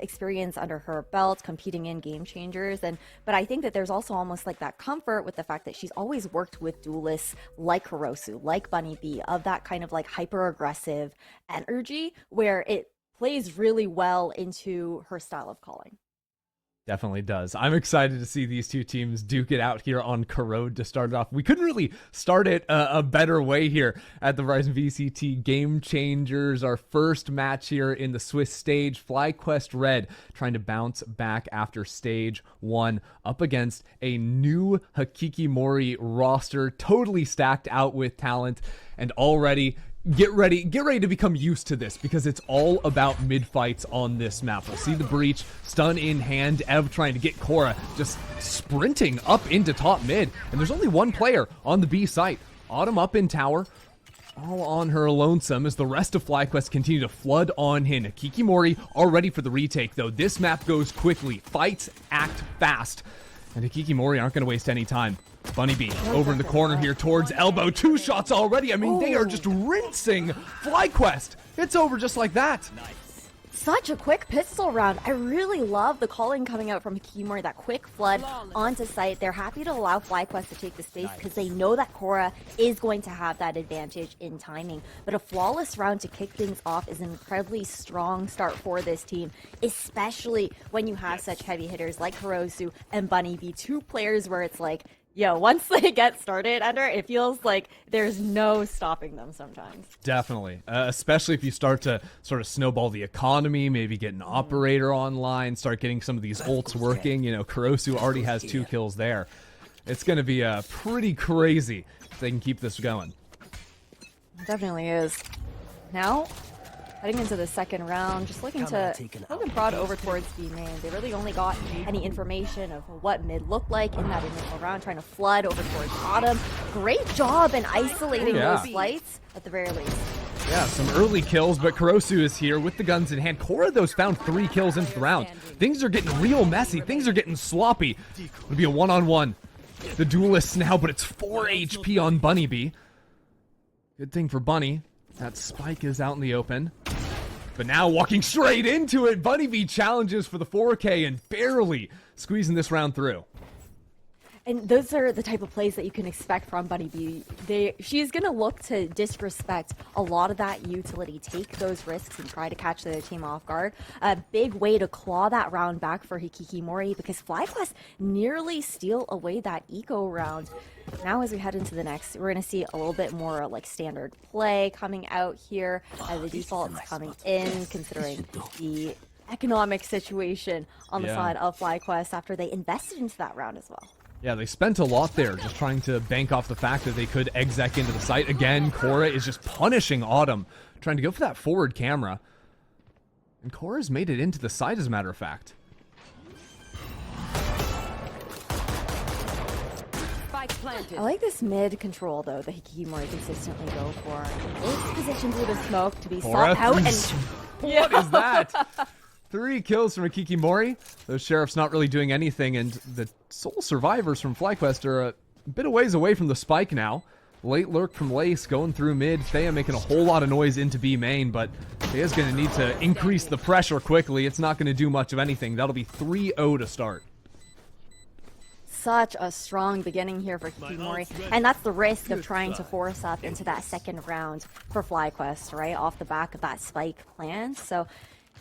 experience under her belt competing in game changers, but I think that there's also almost like that comfort with the fact that she's always worked with duelists like Kurosu, like Bunny B, of that kind of like hyper aggressive energy where it plays really well into her style of calling. Definitely does. I'm excited to see these two teams duke it out here on Corrode to start it off. We couldn't really start it a better way here at the Verizon VCT Game Changers. Our first match here in the Swiss stage. FlyQuest Red trying to bounce back after stage 1 up against a new HAKI roster, totally stacked out with talent, and already get ready to become used to this, because it's all about mid fights on this map. We'll see the breach, stun in hand, Ev trying to get Cora just sprinting up into top mid, and there's only one player on the B site. Autumn up in tower, all on her lonesome as the rest of FlyQuest continue to flood on in. Hikikimori all ready for the retake though. This map goes quickly, fights act fast, and Hikikimori aren't going to waste any time. Bunny B over in the corner here towards elbow. 2 shots already. I mean, they are just rinsing FlyQuest. It's over just like that. Such a quick pistol round. I really love the calling coming out from Hikimori, that quick flood onto site. They're happy to allow FlyQuest to take the space because they know that Cora is going to have that advantage in timing. But a flawless round to kick things off is an incredibly strong start for this team, especially when you have such heavy hitters like Kurosu and Bunny B, 2 players where it's like, yo, once they get started, it feels like there's no stopping them sometimes. Definitely. Especially if you start to sort of snowball the economy, maybe get an operator online, start getting some of these ults working. You know, Kurosu already has 2 kills there. It's going to be pretty crazy if they can keep this going. It definitely is. Now, heading into the second round, just looking broad over towards B main. They really only got any information of what mid looked like in that initial round, trying to flood over towards Autumn. Great job in isolating those flights at the very least. Yeah, some early kills, but Kurosu is here with the guns in hand. Cora, those found 3 kills into the round. Things are getting real messy. Things are getting sloppy. It'll be a one-on-one. The duelists now, but it's 4 HP on Bunny B. Good thing for Bunny. That spike is out in the open. But now walking straight into it, Bunny B challenges for the 4K and barely squeezing this round through. And those are the type of plays that you can expect from Bunny B. She's going to look to disrespect a lot of that utility, take those risks, and try to catch the other team off guard. A big way to claw that round back for Hikikimori, because FlyQuest nearly steal away that eco round. Now as we head into the next, we're going to see a little bit more like standard play coming out here. The default is coming in, considering the economic situation on the side of FlyQuest after they invested into that round as well. Yeah, they spent a lot there just trying to bank off the fact that they could exec into the site. Again, Cora is just punishing Autumn, trying to go for that forward camera. And Cora's made it into the site, as a matter of fact. I like this mid control, though, that Hikikimori consistently go for. Those positions with the smoke to be sought out. And what is that? 3 kills from Hikikimori. Those sheriffs not really doing anything, and the sole survivors from FlyQuest are a bit of ways away from the spike now. Late lurk from Lace going through mid. Thea making a whole lot of noise into B main, but Thea's going to need to increase the pressure quickly. It's not going to do much of anything. That'll be 3-0 to start. Such a strong beginning here for Hikikimori, and that's the risk of trying to force up into that second round for FlyQuest, right? Off the back of that spike plan. So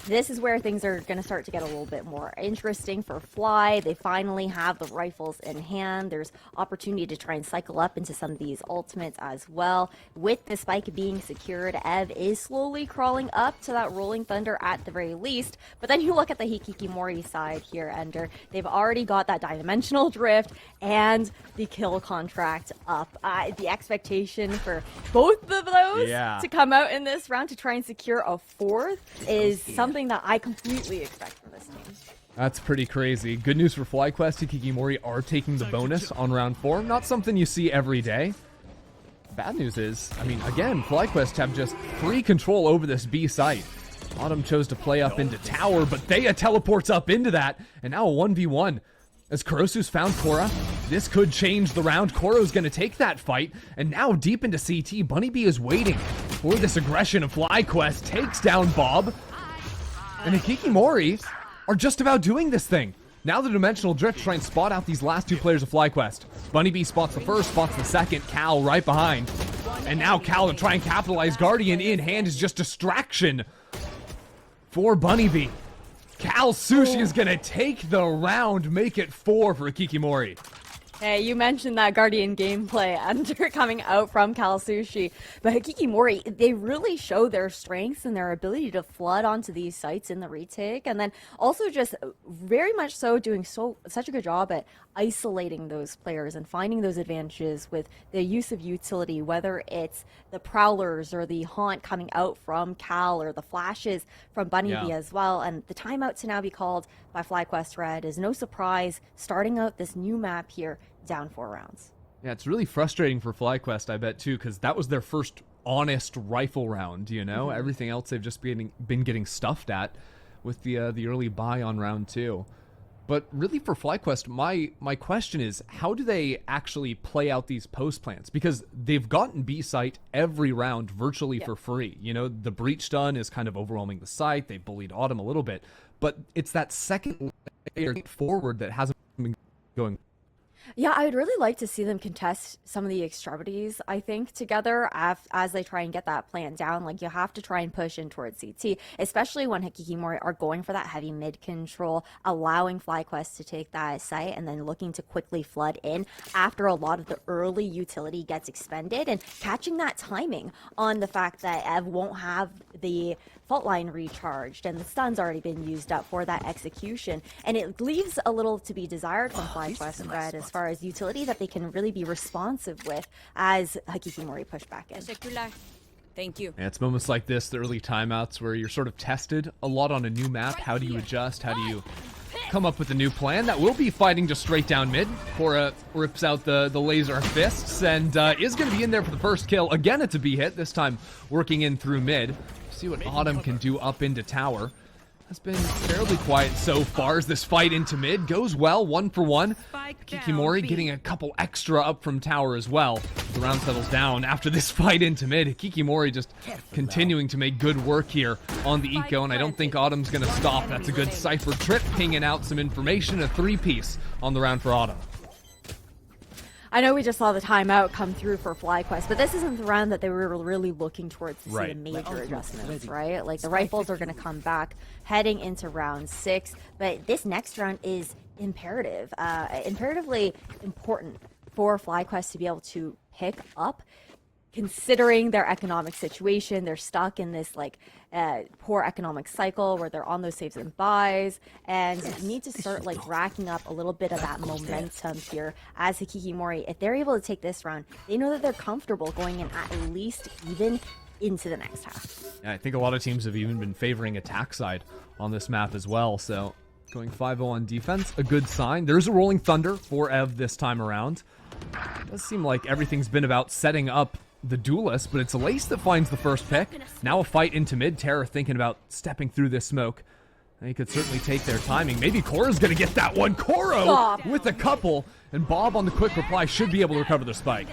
this is where things are going to start to get a little bit more interesting for Fly. They finally have the rifles in hand. There's opportunity to try and cycle up into some of these ultimates as well. With the spike being secured, Ev is slowly crawling up to that Rolling Thunder at the very least. But then you look at the Hikikimori side here, Ender. They've already got that dimensional drift and the kill contract up. The expectation for both of those to come out in this round to try and secure a 4th is something that I completely expect from this team. That's pretty crazy. Good news for FlyQuest. Hikikimori are taking the bonus on round 4. Not something you see every day. Bad news is, I mean, again, FlyQuest have just free control over this B site. Autumn chose to play up into tower, but Thea teleports up into that, and now a 1v1. As Kurosu's found Cora, this could change the round. Koro's going to take that fight, and now deep into CT, Bunny B is waiting for this aggression of FlyQuest. Takes down Bob, and Hikikimori are just about doing this thing. Now the Dimensional Drift try and spot out these last two players of FlyQuest. Bunnybee spots the first, spots the second, Cal right behind. And now Cal to try and capitalize. Guardian in hand is just distraction for Bunnybee. Cal Sushi is gonna take the round, make it 4 for Kikimori. Hey, you mentioned that Guardian gameplay under coming out from Cal Sushi, but Hikikimori, they really show their strengths and their ability to flood onto these sites in the retake, and then also just very much so doing such a good job at isolating those players and finding those advantages with the use of utility, whether it's the Prowlers or the Haunt coming out from Cal or the flashes from Bunnybee as well. And the timeout to now be called by FlyQuest Red is no surprise, starting out this new map here down 4 rounds. Yeah, it's really frustrating for FlyQuest, I bet, too, because that was their first honest rifle round, you know? Everything else they've just been getting stuffed at with the early buy on round 2. But really for FlyQuest, my question is, how do they actually play out these post plans? Because they've gotten B site every round virtually for free. You know, the breach stun is kind of overwhelming the site. They bullied Autumn a little bit. But it's that second layer forward that hasn't been going. Yeah, I would really like to see them contest some of the extremities, I think, together as they try and get that plan down. Like, you have to try and push in towards CT, especially when Hikikimori are going for that heavy mid control, allowing FlyQuest to take that site and then looking to quickly flood in after a lot of the early utility gets expended, and catching that timing on the fact that Ev won't have the fault line recharged and the stun's already been used up for that execution, and it leaves a little to be desired from FlyQuest Red as far as utility that they can really be responsive with as Hikikimori push back in. Thank you. And it's moments like this, the early timeouts, where you're sort of tested a lot on a new map. How do you adjust? How do you come up with a new plan? That will be fighting just straight down mid. Cora rips out the laser fists and is going to be in there for the first kill. Again, it's a B hit, this time working in through mid. See what Autumn can do up into tower. Has been fairly quiet so far as this fight into mid goes well, 1 for 1. Hikikimori getting a couple extra up from tower as well. The round settles down after this fight into mid. Hikikimori just continuing to make good work here on the eco, and I don't think Autumn's going to stop. That's a good Cypher trip, pinging out some information, a 3-piece on the round for Autumn. I know we just saw the timeout come through for FlyQuest, but this isn't the round that they were really looking towards to see the major adjustments, right? Like, the rifles are going to come back heading into round 6, but this next round is imperatively important for FlyQuest to be able to pick up, considering their economic situation. They're stuck in this poor economic cycle where they're on those saves and buys, and need to start racking up a little bit of that momentum here as Hikikimori. If they're able to take this round, they know that they're comfortable going in at least even into the next half. Yeah, I think a lot of teams have even been favoring attack side on this map as well, so going 5-0 on defense, a good sign. There's a Rolling Thunder for Ev this time around. It does seem like everything's been about setting up the duelist, but it's Lace that finds the first pick. Now a fight into mid. Terror thinking about stepping through this smoke. They could certainly take their timing. Maybe Cora's gonna get that one. Coro with a couple, and Bob on the quick reply should be able to recover the spike.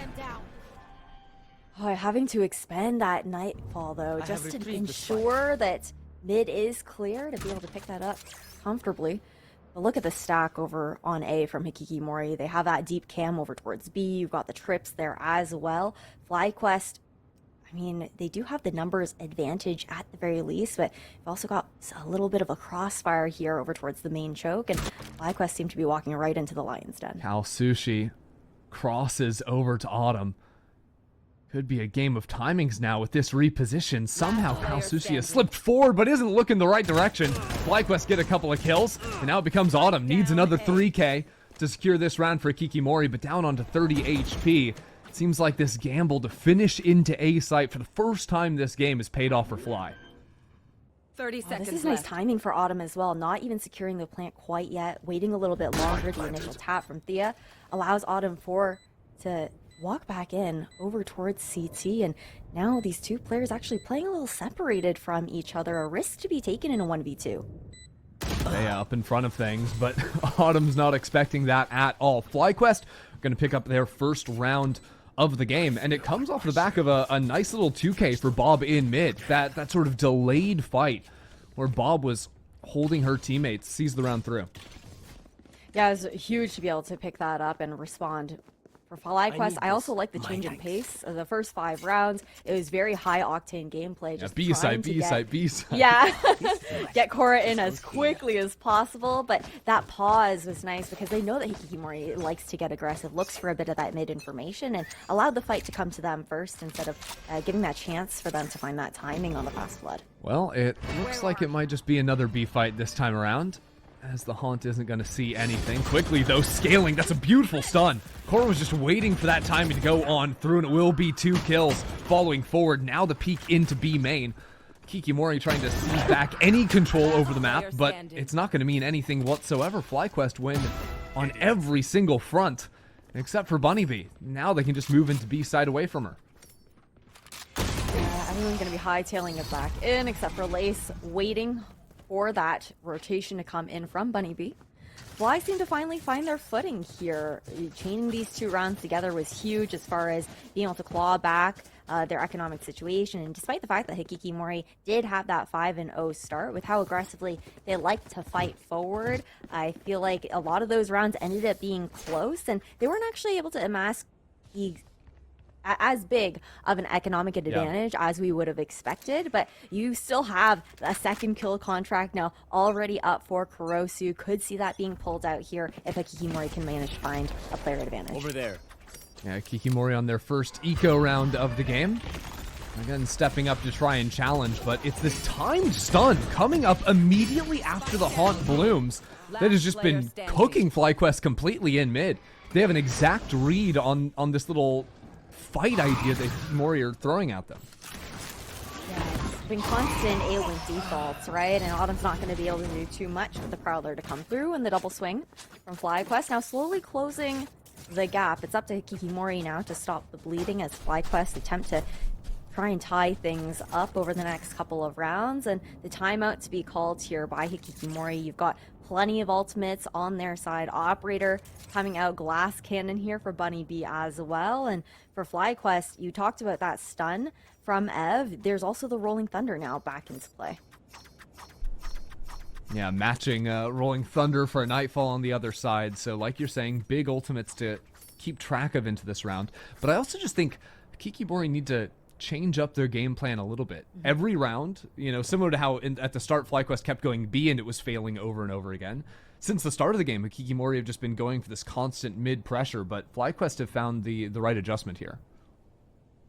Oh, having to expend that Nightfall though, just to ensure that mid is clear, to be able to pick that up comfortably. But look at the stack over on A from Hikikimori. They have that deep cam over towards B. You've got the trips there as well. FlyQuest, I mean, they do have the numbers advantage at the very least, but you've also got a little bit of a crossfire here over towards the main choke, and FlyQuest seem to be walking right into the Lion's Den. Cal Sushi crosses over to Autumn. Could be a game of timings now with this reposition. Somehow Cal Sushi has slipped forward but isn't looking the right direction. FlyQuest get a couple of kills, and now it becomes Autumn. Needs another 3K to secure this round for Hikikimori, but down onto 30 HP. It seems like this gamble to finish into A site for the first time this game is paid off for Fly. 30 seconds. This is nice timing for Autumn as well. Not even securing the plant quite yet. Waiting a little bit longer. The initial tap from Thea allows Autumn to walk back in over towards CT, and now these two players actually playing a little separated from each other. A risk to be taken in a 1v2. Yeah, up in front of things, but Autumn's not expecting that at all. FlyQuest are going to pick up their first round of the game, and it comes off the back of a nice little 2K for Bob in mid. That sort of delayed fight where Bob was holding her teammates, sees the round through. Yeah, it was huge to be able to pick that up and respond. For FlyQuest, I also like the change in pace. The first 5 rounds, it was very high-octane gameplay. Just B-side. Yeah, get Korra in as quickly as possible. But that pause was nice because they know that Hikikomori likes to get aggressive, looks for a bit of that mid-information, and allowed the fight to come to them first instead of giving that chance for them to find that timing on the fast flood. Well, it looks like it might just be another B fight this time around, as the Haunt isn't going to see anything. Quickly, though, scaling. That's a beautiful stun. Korra was just waiting for that timing to go on through, and it will be 2 kills following forward. Now the peek into B main. Hikikomori trying to seize back any control over the map, but it's not going to mean anything whatsoever. FlyQuest win on every single front, except for Bunny Bee. Now they can just move into B side away from her. Yeah, everyone's going to be hightailing it back in, except for Lace waiting for that rotation to come in from Bunny Bee. Fly seem to finally find their footing here. Chaining these 2 rounds together was huge as far as being able to claw back their economic situation. And despite the fact that Hikikomori did have that 5-0 start, with how aggressively they like to fight forward, I feel like a lot of those rounds ended up being close, and they weren't actually able to amass as big of an economic advantage as we would have expected, but you still have a 2nd kill contract now already up for Kurosu. Could see that being pulled out here if Hikikomori can manage to find a player advantage. Over there. Yeah, Hikikomori on their first eco round of the game. Again, stepping up to try and challenge, but it's this timed stun coming up immediately after the Haunt blooms that has just been cooking FlyQuest completely in mid. They have an exact read on this little fight idea that Hikikomori are throwing at them. Yeah, it's been constant A-Link defaults, right? And Autumn's not going to be able to do too much with the Prowler to come through, and the double swing from FlyQuest. Now slowly closing the gap. It's up to Hikikomori now to stop the bleeding as FlyQuest attempt to try and tie things up over the next couple of rounds. And the timeout to be called here by Hikikomori. You've got plenty of ultimates on their side. Operator coming out, glass cannon here for Bunny Bee as well. And for FlyQuest, you talked about that stun from Ev. There's also the Rolling Thunder now back into play. Yeah, matching Rolling Thunder for a Nightfall on the other side. So like you're saying, big ultimates to keep track of into this round. But I also just think Hikikomori need to change up their game plan a little bit. Every round, you know, similar to how at the start FlyQuest kept going B and it was failing over and over again. Since the start of the game, Hikikomori have just been going for this constant mid pressure, but FlyQuest have found the right adjustment here.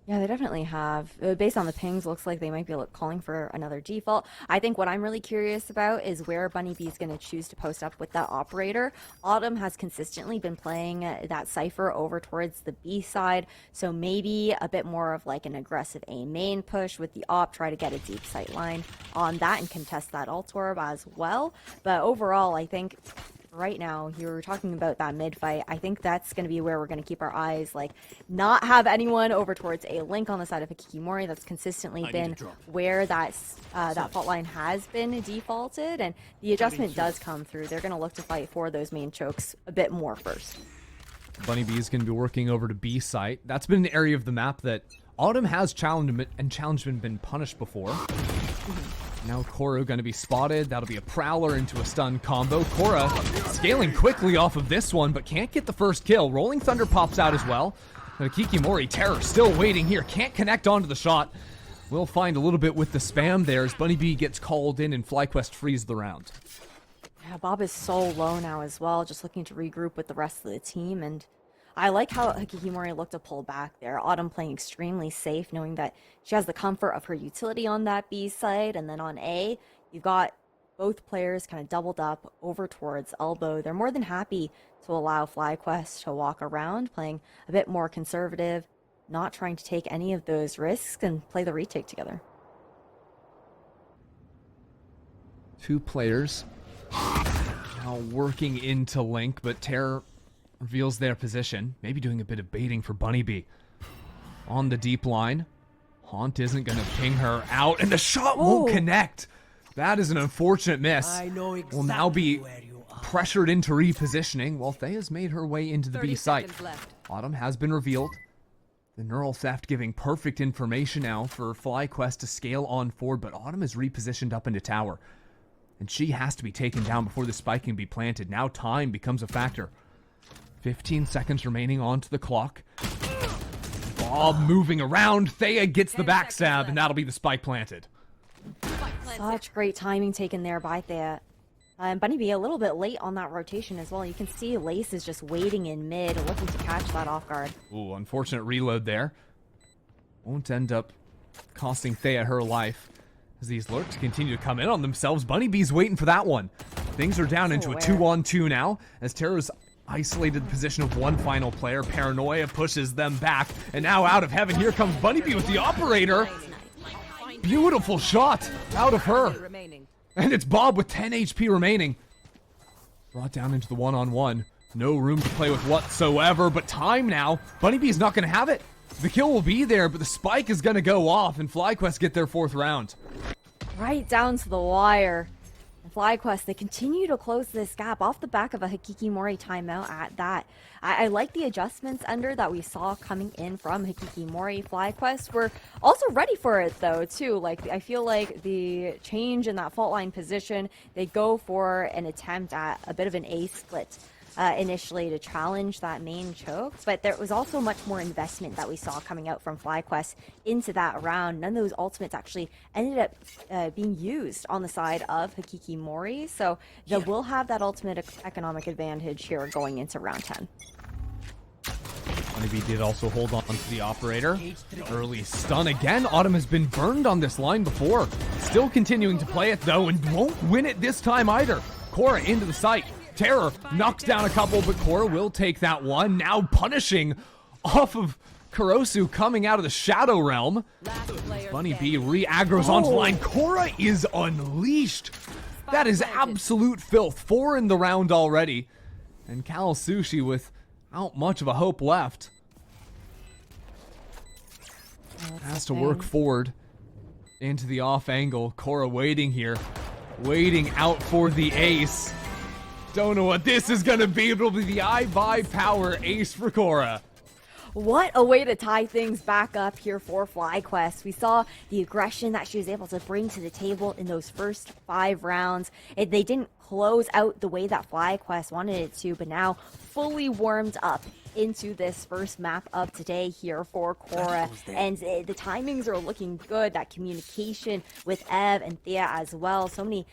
Yeah, they definitely have. Based on the pings, looks like they might be calling for another default. I think what I'm really curious about is where Bunny Bee is going to choose to post up with that operator. Autumn has consistently been playing that Cypher over towards the B side, so maybe a bit more of like an aggressive A main push with the op, try to get a deep sight line on that and contest that ult orb as well. But overall, I think right now, you were talking about that mid fight. I think that's going to be where we're going to keep our eyes, like not have anyone over towards a link on the side of Hikikomori. That's consistently been where that fault line has been defaulted, and the adjustment does come through. They're going to look to fight for those main chokes a bit more first. Bunny Bee is going to be working over to B site. That's been an area of the map that Autumn has challenged and been punished before. Now Korra going to be spotted. That'll be a Prowler into a stun combo. Korra scaling quickly off of this one, but can't get the first kill. Rolling Thunder pops out as well. Hikikomori, Terror still waiting here. Can't connect onto the shot. We'll find a little bit with the spam there as Bunny Bee gets called in and FlyQuest frees the round. Yeah, Bob is so low now as well, just looking to regroup with the rest of the team, and I like how Hikikomori looked to pull back there. Autumn playing extremely safe, knowing that she has the comfort of her utility on that B side, and then on A, you've got both players kind of doubled up over towards elbow. They're more than happy to allow FlyQuest to walk around, playing a bit more conservative, not trying to take any of those risks, and play the retake together. Two players now working into Link, but Terror reveals their position, maybe doing a bit of baiting for Bunny Bee. On the deep line, Haunt isn't going to ping her out, and the shot won't connect. That is an unfortunate miss. I know exactly will now be where you are. pressured into repositioning, while Thea's made her way into the B site. Autumn has been revealed. The neural theft giving perfect information now for FlyQuest to scale on forward, but Autumn is repositioned up into tower. And she has to be taken down before the spike can be planted. Now time becomes a factor. 15 seconds remaining onto the clock. Bob moving around. Thea gets the backstab, and that'll be the spike planted. Such great timing taken there by Thea. And Bunny B a little bit late on that rotation as well. You can see Lace is just waiting in mid, looking to catch that off guard. Ooh, unfortunate reload there. Won't end up costing Thea her life. As these lurks continue to come in on themselves, Bunny B's waiting for that one. Things are down into a 2-on-2 now, as Terra's isolated the position of one final player. Paranoia pushes them back, and now out of heaven, here comes Bunny B with the operator. Beautiful shot out of her. And it's Bob with 10 HP remaining. Brought down into the one-on-one. No room to play with whatsoever, but time now. Bunny B's not going to have it. The kill will be there, but the spike is going to go off, and FlyQuest get their 4th round. Right down to the wire. And FlyQuest, they continue to close this gap off the back of a Hikikimori timeout at that. I like the adjustments under that we saw coming in from Hikikimori. FlyQuest were also ready for it though too. Like I feel like the change in that fault line position, they go for an attempt at a bit of an A split. Initially to challenge that main choke, but there was also much more investment that we saw coming out from FlyQuest into that round. None of those ultimates actually ended up being used on the side of Hikikimori, so they will have that ultimate economic advantage here going into round 10. Honeybee did also hold on to the operator. Early stun again. Autumn has been burned on this line before. Still continuing to play it though, and won't win it this time either. Cora into the site. Terror knocks down a couple, but Cora will take that one. Now punishing off of Kurosu coming out of the Shadow Realm. Bunny B re-aggros onto the line. Cora is unleashed. That is absolute filth. 4 in the round already. And Cal Sushi without much of a hope left. Has to work forward into the off angle. Cora waiting here. Waiting out for the ace. Don't know what this is going to be. It'll be the iBUYPOWER ace for Cora. What a way to tie things back up here for FlyQuest. We saw the aggression that she was able to bring to the table in those first 5 rounds. They didn't close out the way that FlyQuest wanted it to, but now fully warmed up into this first map of today here for Cora. And the timings are looking good. That communication with Ev and Thea as well. So many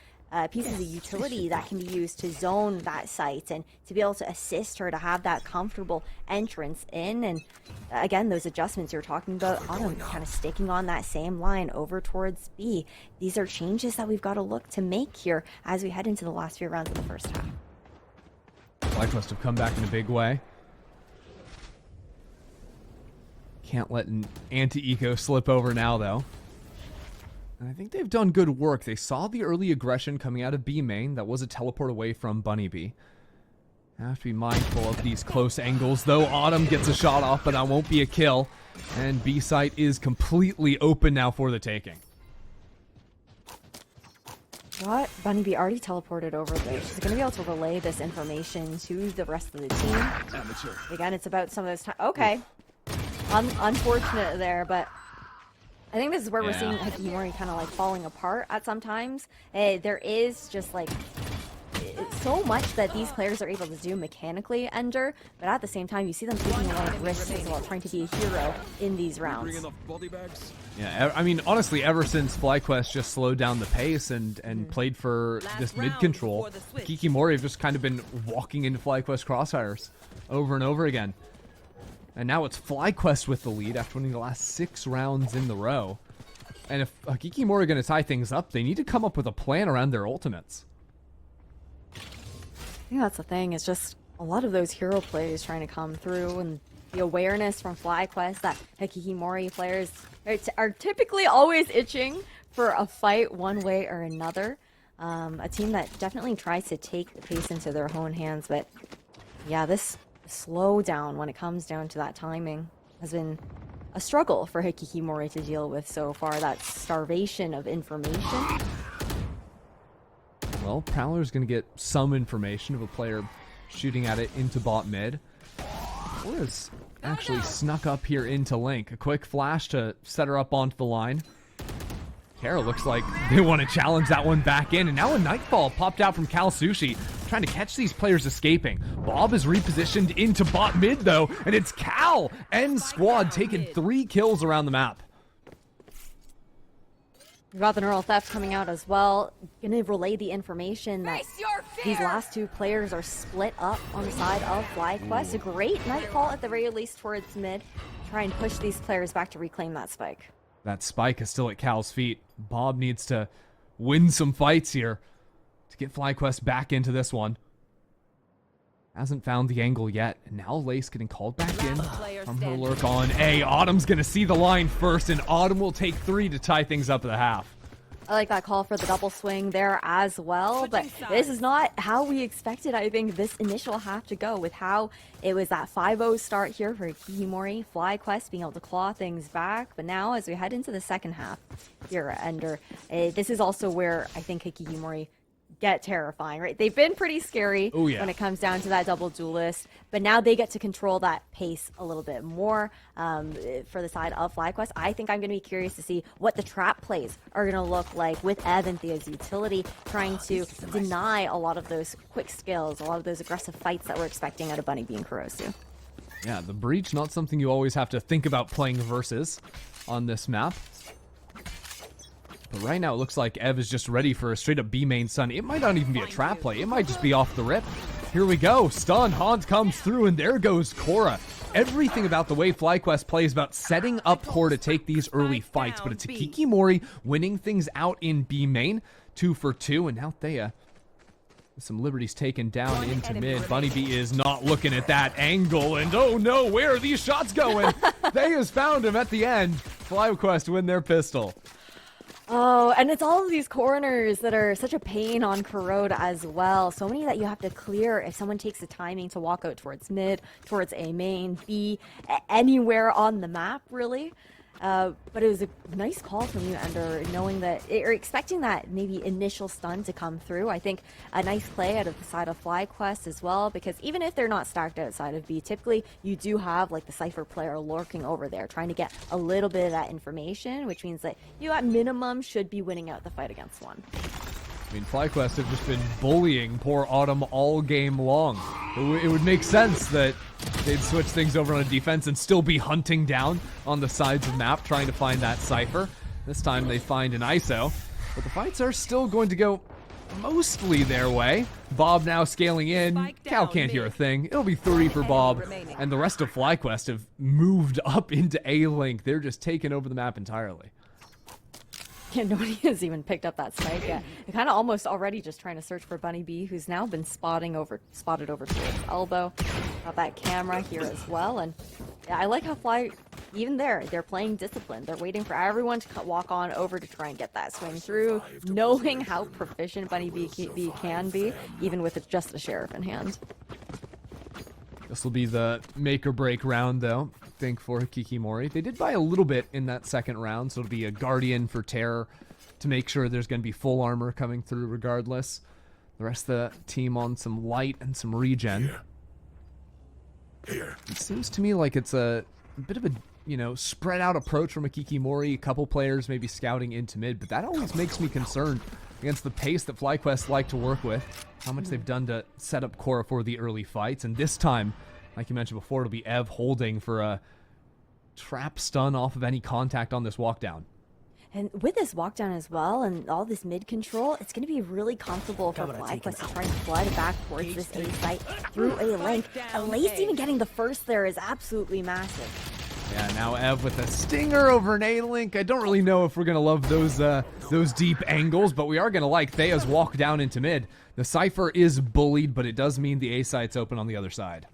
pieces of utility that can be used to zone that site and to be able to assist her to have that comfortable entrance in. And again, those adjustments you're talking about, Autumn kind of sticking on that same line over towards B. These are changes that we've got to look to make here as we head into the last few rounds of the first half. FlyQuest have come back in a big way. Can't let an anti-eco slip over now, though. And I think they've done good work. They saw the early aggression coming out of B main. That was a teleport away from Bunny B. Have to be mindful of these close angles, though. Autumn gets a shot off, but that won't be a kill. And B site is completely open now for the taking. What? Bunny B already teleported over there. She's going to be able to relay this information to the rest of the team. Amateur. Again, it's about some of those time. Okay. Unfortunate there, but I think this is where we're seeing Hikikimori kind of like falling apart at some times. There is just like so much that these players are able to do mechanically under, but at the same time, you see them taking a lot of risks as well, trying to be a hero in these rounds. Yeah, I mean, honestly, ever since FlyQuest just slowed down the pace and played for this mid control, Hikikimori have just kind of been walking into FlyQuest crosshires over and over again. And now it's FlyQuest with the lead after winning the last 6 rounds in the row. And if Hikikimori are going to tie things up, they need to come up with a plan around their ultimates. I think that's the thing. It's just a lot of those hero plays trying to come through, and the awareness from FlyQuest that Hikikimori players are typically always itching for a fight one way or another. A team that definitely tries to take the pace into their own hands, but yeah, this slowdown when it comes down to that timing has been a struggle for Hikikimori to deal with so far. That starvation of information. Well, Prowler's going to get some information of a player shooting at it into bot mid. Cora's actually snuck up here into Link. A quick flash to set her up onto the line. Terra looks like they want to challenge that one back in, and now a Nightfall popped out from Cal Sushi, trying to catch these players escaping. Bob is repositioned into bot mid though, and it's Cal and squad taking 3 kills around the map. We got the neural theft coming out as well. Gonna relay the information that these last 2 players are split up on the side of FlyQuest. A great Nightfall at the very least towards mid. Try and push these players back to reclaim that spike. That spike is still at Cal's feet. Bob needs to win some fights here to get FlyQuest back into this one. Hasn't found the angle yet, and now Lace getting called back in from her lurk on A. Autumn's gonna see the line first, and Autumn will take 3 to tie things up at the half. I like that call for the double swing there as well, but this is not how we expected, I think, this initial half to go, with how it was that 5-0 start here for Hikimori, FlyQuest being able to claw things back. But now as we head into the second half here at Ender, this is also where I think Hikimori get terrifying, right? They've been pretty scary when it comes down to that double duelist, but now they get to control that pace a little bit more for the side of FlyQuest. I think I'm going to be curious to see what the trap plays are going to look like with Ev and Thea's utility, trying to deny a lot of those quick skills, a lot of those aggressive fights that we're expecting out of Bunny B and Kurosu. Yeah, the breach, not something you always have to think about playing versus on this map. But right now it looks like Ev is just ready for a straight up B main stun. It might not even be a trap play. It might just be off the rip. Here we go. Stun. Hans comes through, and there goes Korra. Everything about the way FlyQuest plays about setting up Korra to take these early fights, but it's Hikimori winning things out in B main. 2 for 2, and now Thea with some liberties taken down into mid. Bunny B is not looking at that angle, and oh no, where are these shots going? Thea's found him at the end. FlyQuest win their pistol. Oh, and it's all of these corners that are such a pain on Corrode as well. So many that you have to clear if someone takes the timing to walk out towards mid, towards A main, B, anywhere on the map, really. But it was a nice call from you, Ender, knowing that, or expecting that maybe initial stun to come through. I think a nice play out of the side of FlyQuest as well, because even if they're not stacked outside of B, typically you do have like the Cypher player lurking over there, trying to get a little bit of that information, which means that you at minimum should be winning out the fight against one. I mean, FlyQuest have just been bullying poor Autumn all game long. It would make sense that they'd switch things over on a defense and still be hunting down on the sides of the map, trying to find that Cypher. This time they find an ISO, but the fights are still going to go mostly their way. Bob now scaling in. Cal can't hear a thing. It'll be 3 for Bob, and the rest of FlyQuest have moved up into A-Link. They're just taking over the map entirely. Yeah, nobody has even picked up that spike yet. They're kind of almost already just trying to search for Bunny B, who's now been spotted over towards elbow. Got that camera here as well, and yeah, I like how even they're playing disciplined. They're waiting for everyone to walk on over to try and get that swing through, knowing how proficient Bunny B can be, even with just the sheriff in hand. This will be the make or break round, though, I think, for Hikimori. They did buy a little bit in that second round, so it'll be a Guardian for Terror to make sure there's going to be full armor coming through regardless. The rest of the team on some light and some regen. Here. It seems to me like it's a bit of a, spread out approach from Hikimori. A couple players maybe scouting into mid, but that always makes me concerned against the pace that FlyQuest like to work with, how much they've done to set up Korra for the early fights. And this time, like you mentioned before, it'll be Ev holding for a trap stun off of any contact on this walkdown. And with this walkdown as well, and all this mid control, it's going to be really comfortable for FlyQuest to try and flood back towards this A site through A link. At least even getting the first there is absolutely massive. Yeah, now Ev with a stinger over an A-Link. I don't really know if we're going to love those deep angles, but we are going to like Thea's walk down into mid. The Cypher is bullied, but it does mean the A site's open on the other side.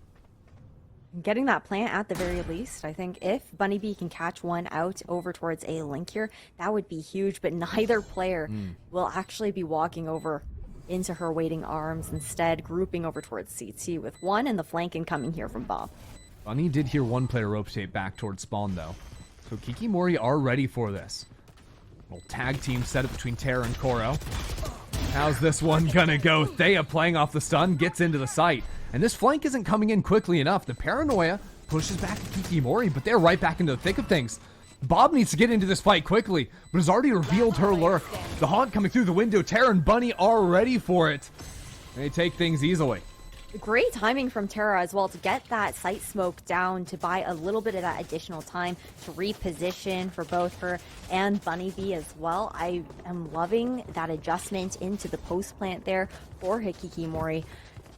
Getting that plant at the very least, I think if Bunny B can catch one out over towards A-Link here, that would be huge, but neither player will actually be walking over into her waiting arms, instead grouping over towards CT with one and the flanking coming here from Bob. Bunny did hear one player rotate back towards spawn, though. So Hikimori are ready for this. Little tag team setup between Terra and Koro. How's this one gonna go? Thea playing off the stun, gets into the site. And this flank isn't coming in quickly enough. The paranoia pushes back Hikimori, but they're right back into the thick of things. Bob needs to get into this fight quickly, but has already revealed her lurk. The haunt coming through the window. Tara and Bunny are ready for it. They take things easily. Great timing from Tara as well to get that sight smoke down to buy a little bit of that additional time to reposition for both her and Bunny B as well. I am loving that adjustment into the post plant there for Hikikimori.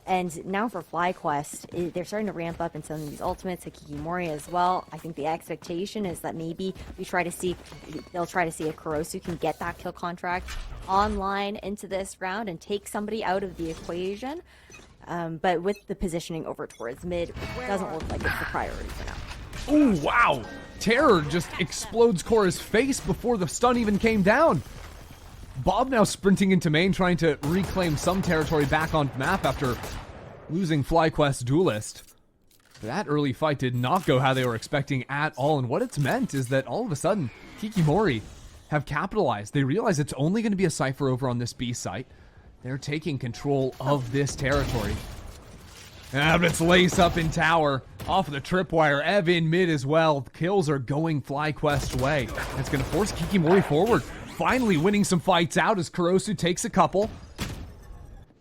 And now for FlyQuest, they're starting to ramp up in some of these ultimates, Hikikimori as well. I think the expectation is that maybe they'll try to see if Kurosu can get that kill contract online into this round and take somebody out of the equation. But with the positioning over towards mid, it doesn't look like it's the priority for now. Ooh, wow. Terror just explodes Cora's face before the stun even came down. Bob now sprinting into main, trying to reclaim some territory back on map after losing FlyQuest Duelist. That early fight did not go how they were expecting at all, and what it's meant is that all of a sudden, Hikikimori have capitalized. They realize it's only going to be a Cypher over on this B site. They're taking control of this territory. But it's Lace up in tower, off of the tripwire. Ev in mid as well. Kills are going FlyQuest's way. That's going to force Hikikimori forward. Finally winning some fights out as Kurosu takes a couple.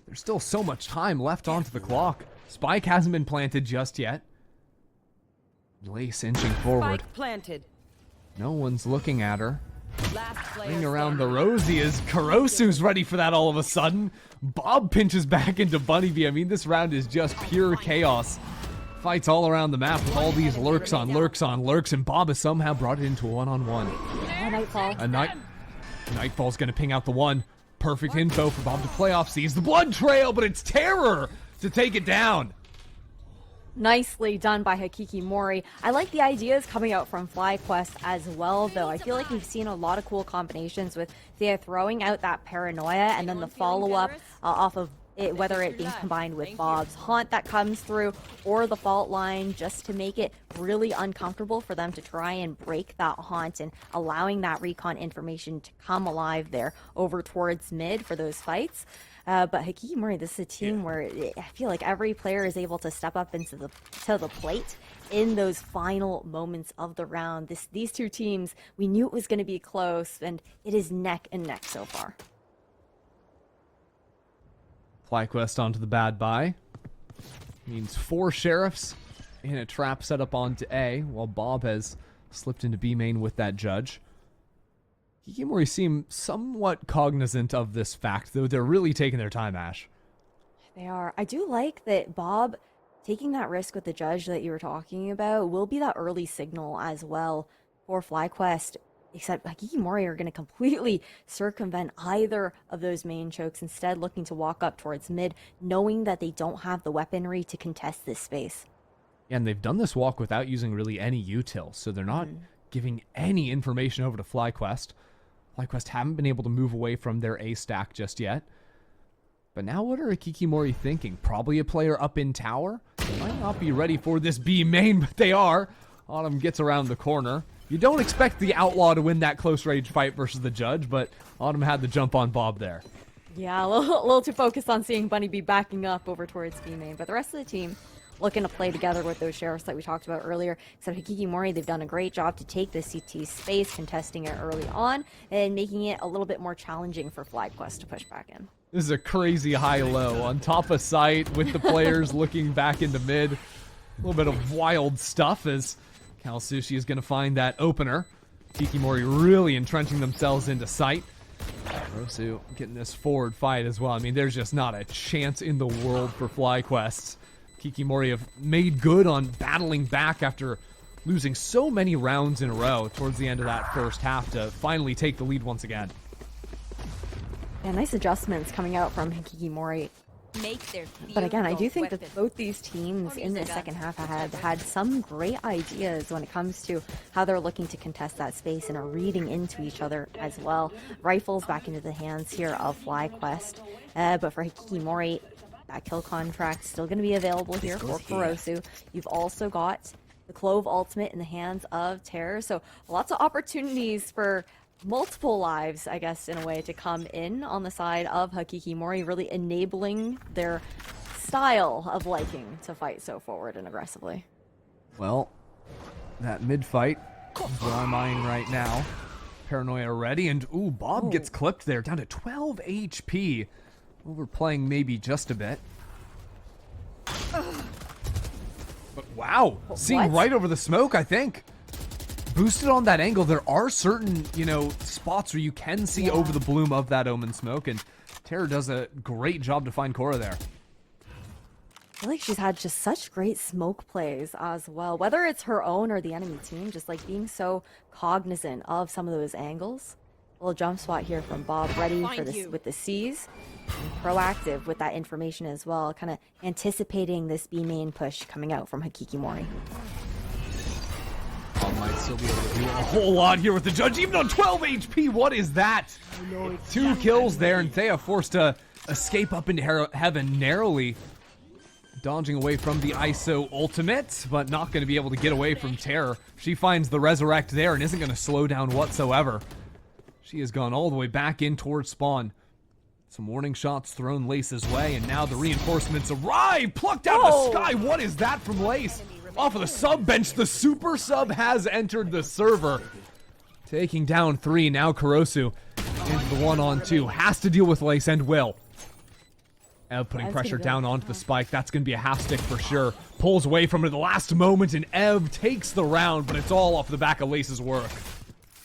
There's still so much time left onto the clock. Spike hasn't been planted just yet. Lace inching forward. Spike planted. No one's looking at her. Last player Ring around the standing. rosy as Kurosu's ready for that all of a sudden. Bob pinches back into Bunny B. I mean, this round is just pure chaos. Fights all around the map with all these lurks on lurks on lurks, and Bob has somehow brought it into a one-on-one. Nightfall. Nightfall's gonna ping out the one. Perfect info for Bob to play off. Sees the blood trail, but it's Terror to take it down. Nicely done by Hikikimori. I like the ideas coming out from FlyQuest as well, though. I feel like we've seen a lot of cool combinations with they're throwing out that paranoia and then the follow-up off of it, whether it being combined with Bob's haunt that comes through or the fault line, just to make it really uncomfortable for them to try and break that haunt and allowing that recon information to come alive there over towards mid for those fights. But Hikikimori, this is a team where I feel like every player is able to step up into the plate in those final moments of the round. These two teams, we knew it was going to be close, and it is neck and neck so far. FlyQuest onto the bad buy. Means 4 sheriffs in a trap set up onto A, while Bob has slipped into B main with that judge. Hikikimori seem somewhat cognizant of this fact, though they're really taking their time, Ash. They are. I do like that Bob taking that risk with the judge that you were talking about will be that early signal as well for FlyQuest, except Hikikimori are going to completely circumvent either of those main chokes, instead looking to walk up towards mid, knowing that they don't have the weaponry to contest this space. And they've done this walk without using really any util, so they're not giving any information over to FlyQuest. FlyQuest haven't been able to move away from their A stack just yet. But now what are Hikikimori thinking? Probably a player up in tower? They might not be ready for this B main, but they are. Autumn gets around the corner. You don't expect the Outlaw to win that close range fight versus the Judge, but Autumn had the jump on Bob there. Yeah, a little too focused on seeing Bunny B backing up over towards B main, but the rest of the team looking to play together with those sheriffs that we talked about earlier. Except Hikikimori, they've done a great job to take the CT space, contesting it early on, and making it a little bit more challenging for FlyQuest to push back in. This is a crazy high-low on top of site with the players looking back into mid. A little bit of wild stuff as Kalsushi is going to find that opener. Hikikimori really entrenching themselves into sight. Rosu getting this forward fight as well. I mean, there's just not a chance in the world for FlyQuest. Hikikimori have made good on battling back after losing so many rounds in a row towards the end of that first half to finally take the lead once again. Yeah, nice adjustments coming out from Hikikimori. But again, I do think that both these teams in the second half had some great ideas when it comes to how they're looking to contest that space and are reading into each other as well. Rifles back into the hands here of FlyQuest. But for Hikikimori, that kill contract still going to be available here for Kurosu. You've also got the Clove ultimate in the hands of Terror. So lots of opportunities for multiple lives, I guess, in a way, to come in on the side of Hikikimori, really enabling their style of liking to fight so forward and aggressively. Well, that mid fight That's what I'm eyeing right now. Paranoia ready, and ooh, Bob gets clipped there, down to 12 HP. Overplaying maybe just a bit. But wow, seeing right over the smoke, I think. Boosted on that angle, there are certain, you know, spots where you can see over the bloom of that Omen smoke, and Terror does a great job to find Cora there. I feel like she's had just such great smoke plays as well, whether it's her own or the enemy team, just like being so cognizant of some of those angles. A little jump spot here from Bob, ready for this with the C's, and proactive with that information as well, kind of anticipating this B main push coming out from Hakikimori. Bob might still be able to do a whole lot here with the judge, even on 12 HP. What is that? 2 kills there, and Thea forced to escape up into heaven narrowly. Dodging away from the ISO ultimate, but not going to be able to get away from Terror. She finds the resurrect there and isn't going to slow down whatsoever. She has gone all the way back in towards spawn. Some warning shots thrown Lace's way, and now the reinforcements arrive! Plucked out of the sky! What is that from Lace? Off of the sub bench, the super sub has entered the server. Taking down 3, now Kurosu into the 1-on-2. Has to deal with Lace and will. Ev putting pressure down onto the spike. That's going to be a half stick for sure. Pulls away from it at the last moment, and Ev takes the round, but it's all off the back of Lace's work.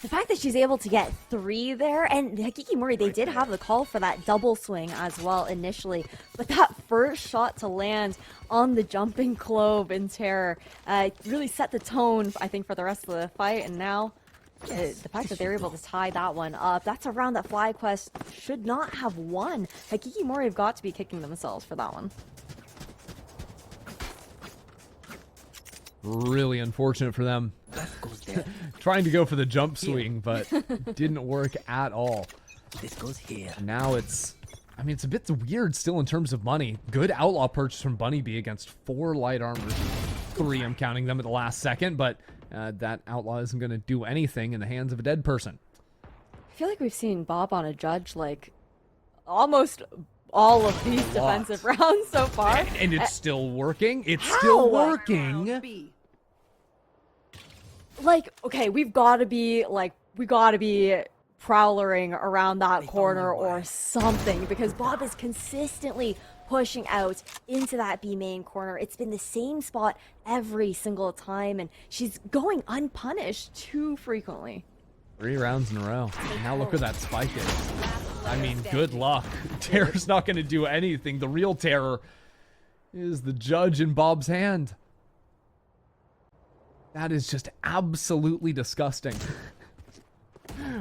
The fact that she's able to get 3 there, and Hakikimori, they did have the call for that double swing as well initially, but that first shot to land on the jumping clove in Terror really set the tone, I think, for the rest of the fight, and now the fact that they were able to tie that one up, that's a round that FlyQuest should not have won. Hakikimori have got to be kicking themselves for that one. Really unfortunate for them. Trying to go for the jump swing, but didn't work at all. This goes here. Now it's, I mean, it's a bit weird still in terms of money. Good outlaw purchase from Bunny B against 4 light armors. 3, I'm counting them at the last second, but that outlaw isn't going to do anything in the hands of a dead person. I feel like we've seen Bob on a judge like almost all of these defensive rounds so far. And it's still working. It's still working. Like, okay, we gotta be prowling around that corner or something, because Bob is consistently pushing out into that B main corner. It's been the same spot every single time, and she's going unpunished too frequently. 3 rounds in a row. And now look where that spike is. I mean, good luck. Terror's not going to do anything. The real terror is the judge in Bob's hand. That is just absolutely disgusting.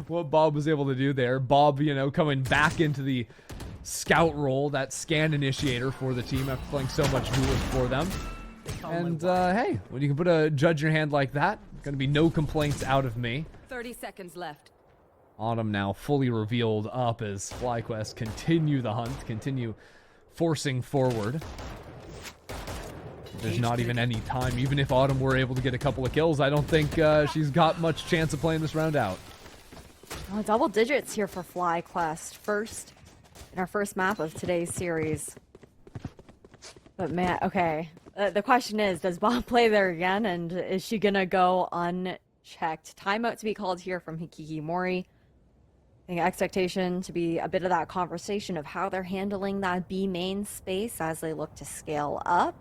What Bob was able to do there. Bob, you know, coming back into the scout role, that scan initiator for the team after playing so much Duelist for them. And, hey, when you can put a judge in your hand like that, gonna be no complaints out of me. 30 seconds left. Autumn now fully revealed up as FlyQuest continue the hunt, continue forcing forward. There's not even any time. Even if Autumn were able to get a couple of kills, I don't think she's got much chance of playing this round out. Oh, double digits here for FlyQuest. First, in our first map of today's series. But man, okay. The question is, does Bob play there again? And is she gonna go unchecked? Timeout to be called here from Hakikimori. I think expectation to be a bit of that conversation of how they're handling that B main space as they look to scale up.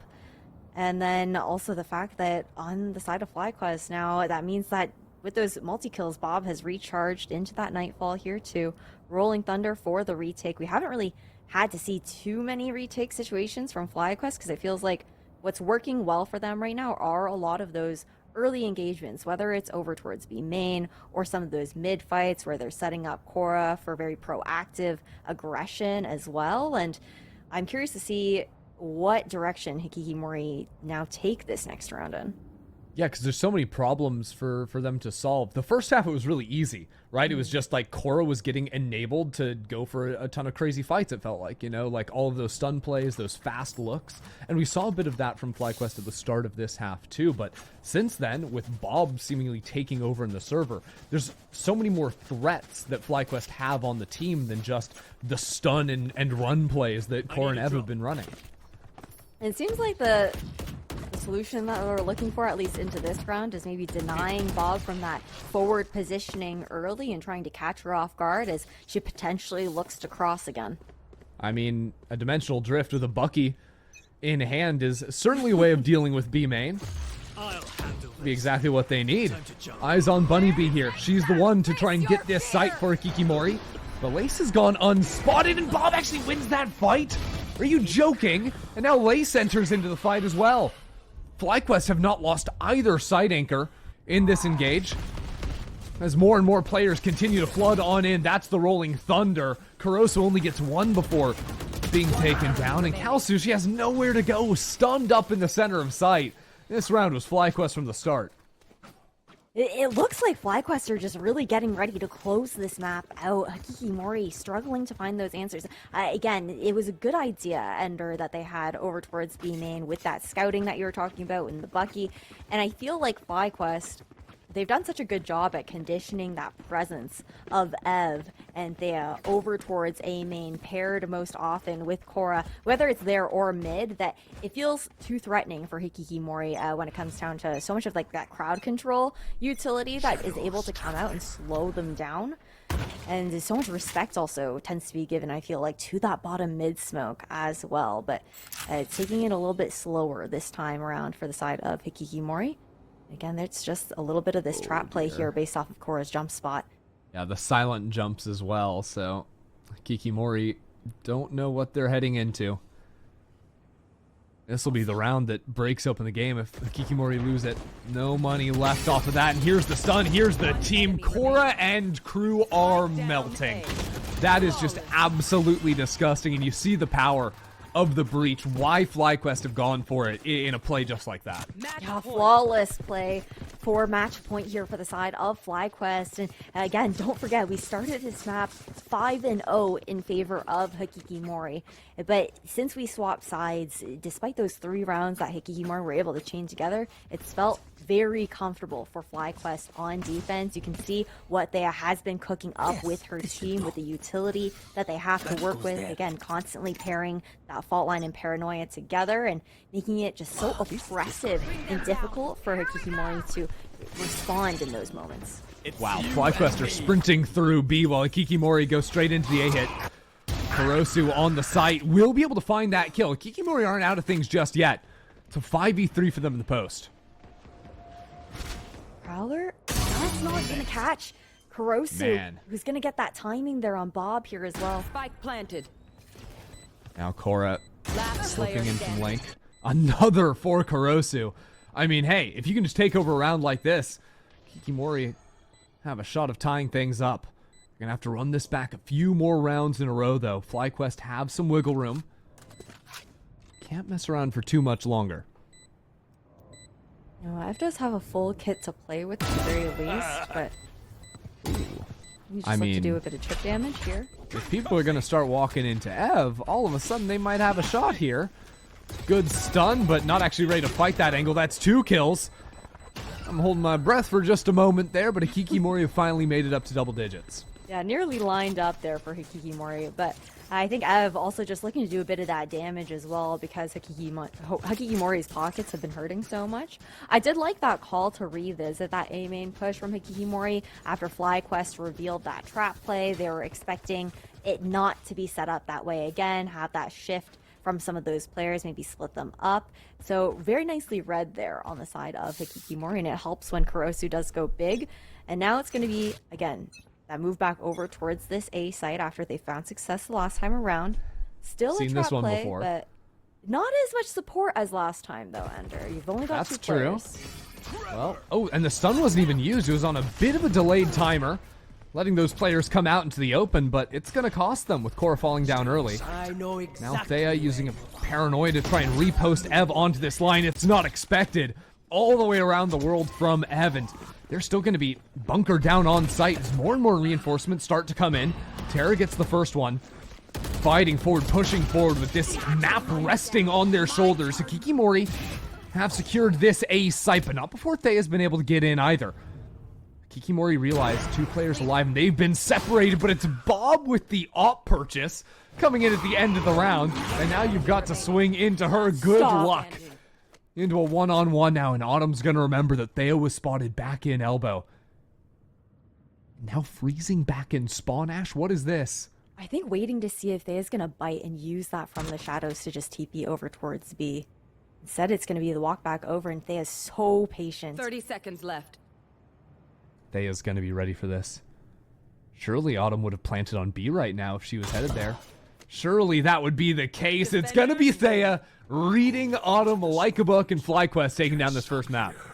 And then also the fact that on the side of FlyQuest now, that means that with those multi-kills, Bob has recharged into that Nightfall here too. Rolling Thunder for the retake. We haven't really had to see too many retake situations from FlyQuest because it feels like what's working well for them right now are a lot of those early engagements, whether it's over towards B main or some of those mid fights where they're setting up Cora for very proactive aggression as well. And I'm curious to see what direction Hakikimori now take this next round in. Yeah, because there's so many problems for them to solve. The first half, it was really easy, right? It was just like Cora was getting enabled to go for a ton of crazy fights, it felt like, you know, like all of those stun plays, those fast looks. And we saw a bit of that from FlyQuest at the start of this half too. But since then, with Bob seemingly taking over in the server, there's so many more threats that FlyQuest have on the team than just the stun and run plays that Cora and Ev have been running. It seems like the solution that we're looking for, at least into this round, is maybe denying Bob from that forward positioning early and trying to catch her off guard as she potentially looks to cross again. I mean, a dimensional drift with a Bucky in hand is certainly a way of dealing with B main. Be exactly what they need. Eyes on Bunny B here. She's the one to try and get this site for Kikimori. The Lace has gone unspotted, and Bob actually wins that fight. Are you joking? And now Lace enters into the fight as well. FlyQuest have not lost either side anchor in this engage. As more and more players continue to flood on in, that's the Rolling Thunder. Kurosu only gets one before being taken down, and Kalsu, she has nowhere to go, stunned up in the center of sight. This round was FlyQuest from the start. It looks like FlyQuest are just really getting ready to close this map out. Kikimori struggling to find those answers. Again, it was a good idea, Ender, that they had over towards B main with that scouting that you were talking about in the Bucky. And I feel like FlyQuest, they've done such a good job at conditioning that presence of Ev and Thea over towards A main, paired most often with Korra, whether it's there or mid, that it feels too threatening for Hikikimori when it comes down to so much of like that crowd control utility that is able to come out and slow them down. And so much respect also tends to be given, I feel like, to that bottom mid smoke as well. But taking it a little bit slower this time around for the side of Hikikimori. Again, it's just a little bit of this trap play here based off of Korra's jump spot. Yeah, the silent jumps as well, so Kikimori don't know what they're heading into. This will be the round that breaks open the game if Kikimori lose it. No money left off of that, and here's the stun, here's the team. Korra and crew are melting. That is just absolutely disgusting, and you see the power of the breach, why FlyQuest have gone for it in a play just like that. Yeah, flawless play for match point here for the side of FlyQuest. And again, don't forget, we started this map 5-0 in favor of Hikikimori. But since we swapped sides, despite those 3 rounds that Hikikimori were able to chain together, it's felt very comfortable for FlyQuest on defense. You can see what Thea has been cooking up with her team, with the utility that they have to work with. Again, constantly pairing that fault line and paranoia together and making it just so oppressive and difficult for Hikikimori to respond in those moments. Wow, FlyQuest are sprinting through B while Hikikimori goes straight into the A hit. Kurosu on the site will be able to find that kill. Hikikimori aren't out of things just yet. It's a 5v3 for them in the post. Prowler, that's not going to catch Kurosu, who's going to get that timing there on Bob here as well. Spike planted. Now Korra slipping in from Link. Another for Kurosu. I mean, hey, if you can just take over a round like this, Kikimori have a shot of tying things up. You're going to have to run this back a few more rounds in a row, though. FlyQuest have some wiggle room. Can't mess around for too much longer. You know, Ev does have a full kit to play with at the very least, but you just to do a bit of chip damage here. If people are going to start walking into Ev, all of a sudden they might have a shot here. Good stun, but not actually ready to fight that angle. That's 2 kills. I'm holding my breath for just a moment there, but Hikikimori finally made it up to double digits. Yeah, nearly lined up there for Hikikimori, but I think Ev also just looking to do a bit of that damage as well because Hikikimori's pockets have been hurting so much. I did like that call to revisit that A main push from Hikikimori after FlyQuest revealed that trap play. They were expecting it not to be set up that way again, have that shift from some of those players, maybe split them up. So very nicely read there on the side of Hikikimori, and it helps when Kurosu does go big. And now it's going to be, again, that move back over towards this A site after they found success the last time around. Still a trap play, but not as much support as last time, though, Ender. You've only got 2 players. Well, oh, and the stun wasn't even used. It was on a bit of a delayed timer, letting those players come out into the open, but it's going to cost them with Korra falling down early. Now Thea using a paranoia to try and repost Ev onto this line. It's not expected. All the way around the world from Ev, and they're still going to be bunkered down on site as more and more reinforcements start to come in. Terra gets the first one. Fighting forward, pushing forward with this map resting on their shoulders. Hikikimori have secured this A site, but not before Thea's been able to get in either. Hikikimori realized 2 players alive, and they've been separated, but it's Bob with the op purchase coming in at the end of the round, and now you've got to swing into her. Good luck. Into a one-on-one now, and Autumn's going to remember that Thea was spotted back in elbow. Now freezing back in spawn. Ash, what is this? I think waiting to see if Thea's gonna bite and use that from the shadows to just TP over towards B. Instead, it's gonna be the walk back over, and Thea's so patient. 30 seconds left. Thea's going to be ready for this. Surely Autumn would have planted on B right now if she was headed there. Surely that would be the case. It's going to be Thea reading Autumn like a book, and FlyQuest taking down this first map.